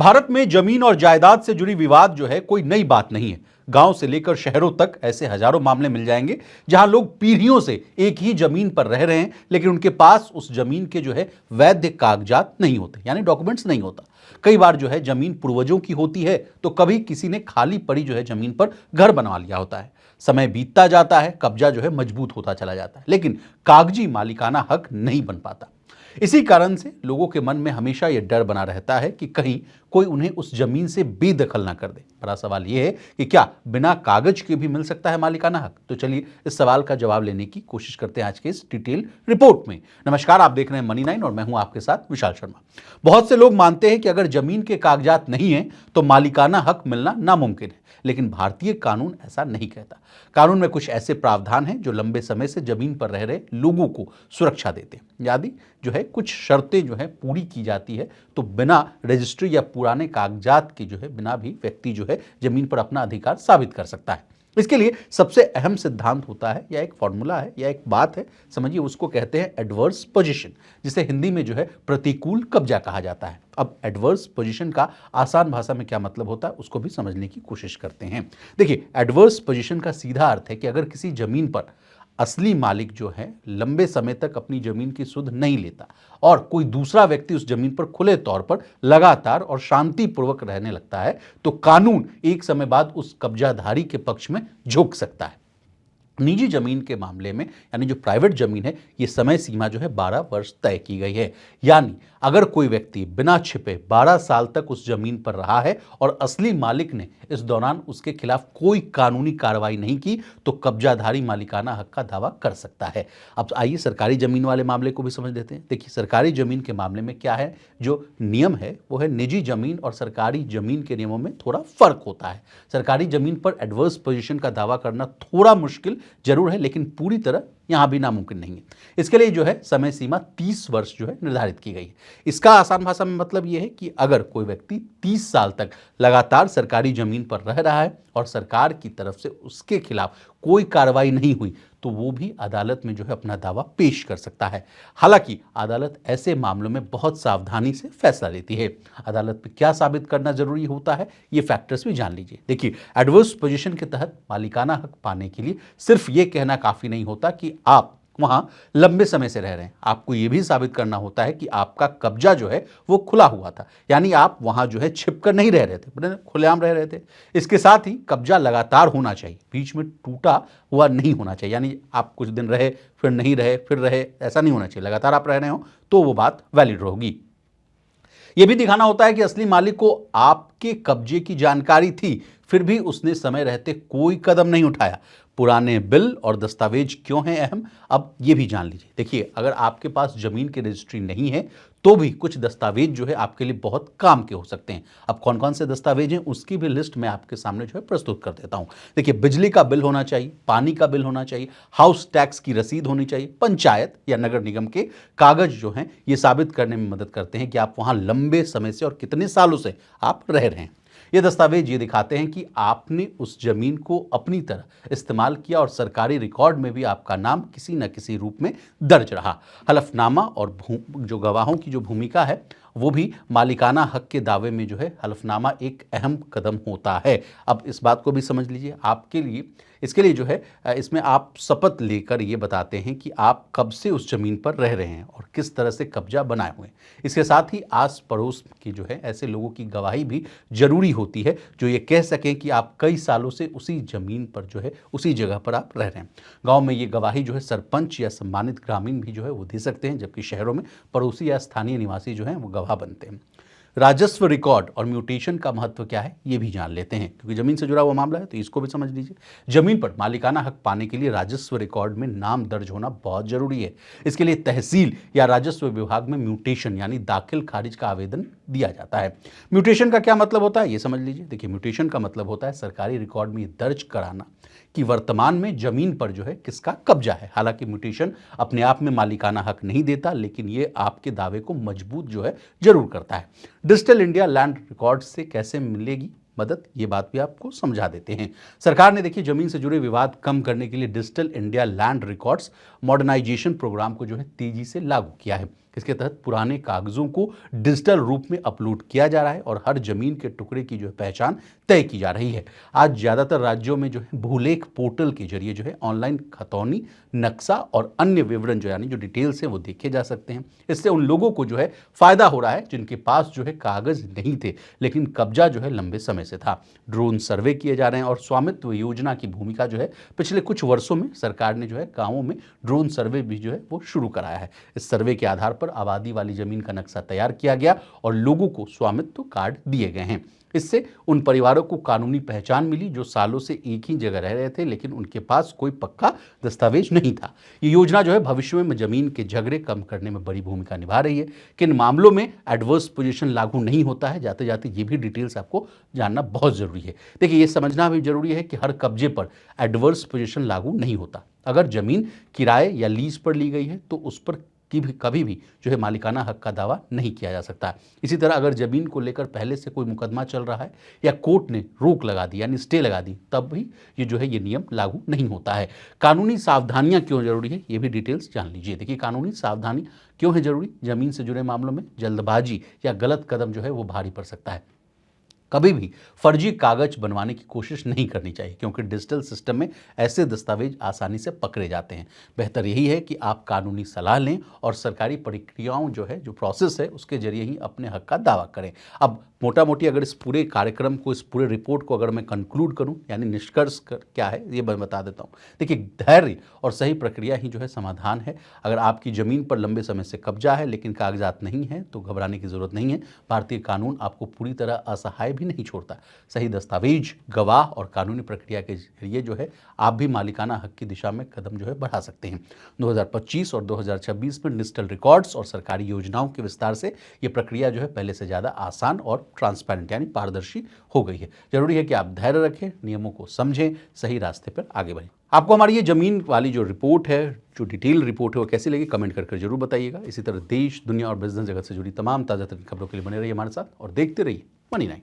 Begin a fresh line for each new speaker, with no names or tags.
भारत में जमीन और जायदाद से जुड़ी विवाद जो है कोई नई बात नहीं है। गांव से लेकर शहरों तक ऐसे हजारों मामले मिल जाएंगे जहां लोग पीढ़ियों से एक ही जमीन पर रह रहे हैं, लेकिन उनके पास उस जमीन के जो है वैध कागजात नहीं होते, यानी डॉक्यूमेंट्स नहीं होता। कई बार जो है जमीन पूर्वजों की होती है, तो कभी किसी ने खाली पड़ी जो है जमीन पर घर बनवा लिया होता है। समय बीतता जाता है, कब्जा जो है मजबूत होता चला जाता है, लेकिन कागजी मालिकाना हक नहीं बन पाता। इसी कारण से लोगों के मन में हमेशा यह डर बना रहता है कि कहीं कोई उन्हें उस जमीन से बेदखल ना कर दे। बड़ा सवाल यह है कि क्या बिना कागज के भी मिल सकता है मालिकाना हक? तो चलिए इस सवाल का जवाब लेने की कोशिश करते हैं आज के इस डिटेल रिपोर्ट में। नमस्कार, आप देख रहे हैं मनी 9 और मैं हूं आपके साथ विशाल शर्मा। बहुत से लोग मानते हैं कि अगर जमीन के कागजात नहीं है तो मालिकाना हक मिलना नामुमकिन है, लेकिन भारतीय कानून ऐसा नहीं कहता। कानून में कुछ ऐसे प्रावधान हैं जो लंबे समय से जमीन पर रह रहे लोगों को सुरक्षा देते हैं। यदि जो है कुछ शर्तें जो है पूरी की जाती है तो बिना रजिस्ट्री या पुराने कागजात के जो है बिना भी व्यक्ति जो है जमीन पर अपना अधिकार साबित कर सकता है। इसके लिए सबसे अहम सिद्धांत होता है, या एक फॉर्मूला है, या एक बात है, समझिए उसको कहते हैं एडवर्स पोजीशन, जिसे हिंदी में जो है प्रतिकूल कब्जा कहा जाता है। अब एडवर्स पोजीशन का आसान भाषा में क्या मतलब होता है उसको भी समझने की कोशिश करते हैं। देखिए, एडवर्स पोजीशन का सीधा अर्थ है कि अगर किसी जमीन पर असली मालिक जो है लंबे समय तक अपनी जमीन की सुध नहीं लेता और कोई दूसरा व्यक्ति उस जमीन पर खुले तौर पर लगातार और शांतिपूर्वक रहने लगता है, तो कानून एक समय बाद उस कब्जाधारी के पक्ष में झुक सकता है। निजी जमीन के मामले में, यानी जो प्राइवेट जमीन है, ये समय सीमा जो है 12 वर्ष तय की गई है। यानी अगर कोई व्यक्ति बिना छिपे 12 साल तक उस जमीन पर रहा है और असली मालिक ने इस दौरान उसके खिलाफ कोई कानूनी कार्रवाई नहीं की, तो कब्जाधारी मालिकाना हक का दावा कर सकता है। अब आइए सरकारी जमीन वाले मामले को भी समझ लेते हैं। देखिए, सरकारी जमीन के मामले में क्या है, जो नियम है वो है निजी जमीन और सरकारी जमीन के नियमों में थोड़ा फर्क होता है। सरकारी जमीन पर एडवर्स पोजीशन का दावा करना थोड़ा मुश्किल जरूर है, लेकिन पूरी तरह यहां भी नामुमकिन नहीं है। इसके लिए जो है समय सीमा 30 वर्ष जो है निर्धारित की गई है। इसका आसान भाषा में मतलब यह है कि अगर कोई व्यक्ति 30 साल तक लगातार सरकारी जमीन पर रह रहा है और सरकार की तरफ से उसके खिलाफ कोई कार्रवाई नहीं हुई, तो वो भी अदालत में जो है अपना दावा पेश कर सकता है। हालांकि अदालत ऐसे मामलों में बहुत सावधानी से फैसला लेती है। अदालत में क्या साबित करना जरूरी होता है, ये फैक्टर्स भी जान लीजिए। देखिए, एडवर्स पोजीशन के तहत मालिकाना हक पाने के लिए सिर्फ ये कहना काफी नहीं होता कि आप वहां लंबे समय से रह रहे हैं। आपको यह भी साबित करना होता है कि आपका कब्जा जो है वो खुला हुआ था, यानी आप वहां जो है छिपकर नहीं रह रहे थे, खुलेआम रह रहे थे। इसके साथ ही कब्जा लगातार होना चाहिए, बीच में टूटा हुआ नहीं होना चाहिए। यानी आप कुछ दिन रहे, फिर नहीं रहे, फिर रहे, ऐसा नहीं होना चाहिए। लगातार आप रह रहे हो तो वो बात वैलिड होगी। यह भी दिखाना होता है कि असली मालिक को आपके कब्जे की जानकारी थी, फिर भी उसने समय रहते कोई कदम नहीं उठाया। पुराने बिल और दस्तावेज क्यों हैं अहम, अब ये भी जान लीजिए। देखिए, अगर आपके पास जमीन की रजिस्ट्री नहीं है तो भी कुछ दस्तावेज जो है आपके लिए बहुत काम के हो सकते हैं। अब कौन कौन से दस्तावेज हैं उसकी भी लिस्ट मैं आपके सामने जो है प्रस्तुत कर देता हूं। देखिए, बिजली का बिल होना चाहिए, पानी का बिल होना चाहिए, हाउस टैक्स की रसीद होनी चाहिए, पंचायत या नगर निगम के कागज जो हैं ये साबित करने में मदद करते हैं कि आप वहां लंबे समय से और कितने सालों से आप रह रहे हैं। ये दस्तावेज ये दिखाते हैं कि आपने उस जमीन को अपनी तरह इस्तेमाल किया और सरकारी रिकॉर्ड में भी आपका नाम किसी न किसी रूप में दर्ज रहा। हलफनामा और जो गवाहों की जो भूमिका है वो भी मालिकाना हक के दावे में जो है हलफनामा एक अहम कदम होता है। अब इस बात को भी समझ लीजिए। आपके लिए इसके लिए जो है इसमें आप शपथ लेकर ये बताते हैं कि आप कब से उस जमीन पर रह रहे हैं और किस तरह से कब्जा बनाए हुए हैं। इसके साथ ही आस पड़ोस की जो है ऐसे लोगों की गवाही भी जरूरी होती है जो ये कह सकें कि आप कई सालों से उसी जमीन पर जो है उसी जगह पर आप रह रहे हैं। गांव में ये गवाही जो है सरपंच या सम्मानित ग्रामीण भी जो है वो दे सकते हैं, जबकि शहरों में पड़ोसी या स्थानीय निवासी जो हैं वो गवाह बनते हैं। राजस्व रिकॉर्ड और म्यूटेशन का महत्व क्या है ये भी जान लेते हैं, क्योंकि जमीन से जुड़ा हुआ मामला है तो इसको भी समझ लीजिए। जमीन पर मालिकाना हक पाने के लिए राजस्व रिकॉर्ड में नाम दर्ज होना बहुत जरूरी है। इसके लिए तहसील या राजस्व विभाग में म्यूटेशन यानी दाखिल खारिज का आवेदन दिया जाता है। म्यूटेशन का क्या मतलब होता है ये समझ लीजिए। देखिए, म्यूटेशन का मतलब होता है सरकारी रिकॉर्ड में दर्ज कराना कि वर्तमान में जमीन पर जो है किसका कब्जा है। हालांकि म्यूटेशन अपने आप में मालिकाना हक नहीं देता, लेकिन ये आपके दावे को मजबूत जो है जरूर करता है। डिजिटल इंडिया लैंड रिकॉर्ड से कैसे मिलेगी मदद, ये बात भी आपको समझा देते हैं। सरकार ने देखिए जमीन से जुड़े विवाद कम करने के लिए digital India land records modernisation programme को जो है तेजी से लागू किया है। इसके तहत पुराने कागजों को डिजिटल रूप में अपलोड किया जा रहा है और हर जमीन के टुकड़े की जो है पहचान तय की जा रही है। आज ज्यादातर राज्यों में जो है भूलेख पोर्टल के जरिए जो है ऑनलाइन खतौनी, नक्शा और अन्य विवरण जो यानी जो डिटेल्स है वो देखे जा सकते हैं। इससे उन लोगों को जो है फायदा हो रहा है जिनके पास जो है कागज नहीं थे लेकिन कब्जा जो है लंबे समय से था। ड्रोन सर्वे किए जा रहे हैं और स्वामित्व योजना की भूमिका जो है पिछले कुछ वर्षों में सरकार ने जो है गांवों में ड्रोन सर्वे भी जो है वो शुरू कराया है। इस सर्वे के आधार पर आबादी वाली जमीन का नक्शा तैयार किया गया और लोगों को स्वामित्व कार्ड दिए गए हैं। इससे उन परिवारों को कानूनी पहचान मिली जो सालों से एक ही जगह रह रहे थे लेकिन उनके पास कोई पक्का दस्तावेज नहीं था। ये योजना जो है भविष्य में जमीन के झगड़े कम करने में बड़ी भूमिका निभा रही है। किन मामलों में एडवर्स पोजीशन लागू नहीं होता है, जाते जाते ये भी डिटेल्स आपको जानना बहुत जरूरी है। देखिए ये समझना भी जरूरी है कि हर कब्जे पर एडवर्स पोजीशन लागू नहीं होता। अगर जमीन किराए या लीज पर ली गई है तो उस पर कभी भी जो है मालिकाना हक का दावा नहीं किया जा सकता। इसी तरह अगर जमीन को लेकर पहले से कोई मुकदमा चल रहा है या कोर्ट ने रोक लगा दी यानी स्टे लगा दी तब भी ये जो है ये नियम लागू नहीं होता है। कानूनी सावधानियां क्यों जरूरी है ये भी डिटेल्स जान लीजिए। देखिए कानूनी सावधानी क्यों है जरूरी? जमीन से जुड़े मामलों में जल्दबाजी या गलत कदम जो है वो भारी पड़ सकता है। कभी भी फर्जी कागज बनवाने की कोशिश नहीं करनी चाहिए क्योंकि डिजिटल सिस्टम में ऐसे दस्तावेज आसानी से पकड़े जाते हैं। बेहतर यही है कि आप कानूनी सलाह लें और सरकारी प्रक्रियाओं जो है जो प्रोसेस है उसके जरिए ही अपने हक का दावा करें। अब मोटा मोटी अगर इस पूरे कार्यक्रम को, इस पूरे रिपोर्ट को अगर मैं कंक्लूड करूं यानी निष्कर्ष क्या है ये मैं बता देता हूं। देखिए धैर्य और सही प्रक्रिया ही जो है समाधान है। अगर आपकी जमीन पर लंबे समय से कब्जा है लेकिन कागजात नहीं है तो घबराने की जरूरत नहीं है। भारतीय कानून आपको पूरी तरह असहाय भी नहीं छोड़ता। सही दस्तावेज, गवाह और कानूनी प्रक्रिया के जरिए जो है आप भी मालिकाना हक की दिशा में कदम जो है बढ़ा सकते हैं। 2025 और 2026 में डिजिटल रिकॉर्ड्स और सरकारी योजनाओं के विस्तार से ये प्रक्रिया जो है पहले से ज़्यादा आसान और ट्रांसपेरेंट यानी पारदर्शी हो गई है। जरूरी है कि आप धैर्य रखें, नियमों को समझें, सही रास्ते पर आगे बढ़ें। आपको हमारी ये जमीन वाली जो रिपोर्ट है, जो डिटेल रिपोर्ट है वो कैसी लगी कमेंट करके जरूर बताइएगा। इसी तरह देश, दुनिया और बिजनेस जगत से जुड़ी तमाम ताज़ा तरीन खबरों के लिए बने रहिए हमारे साथ और देखते रहिए मनी9।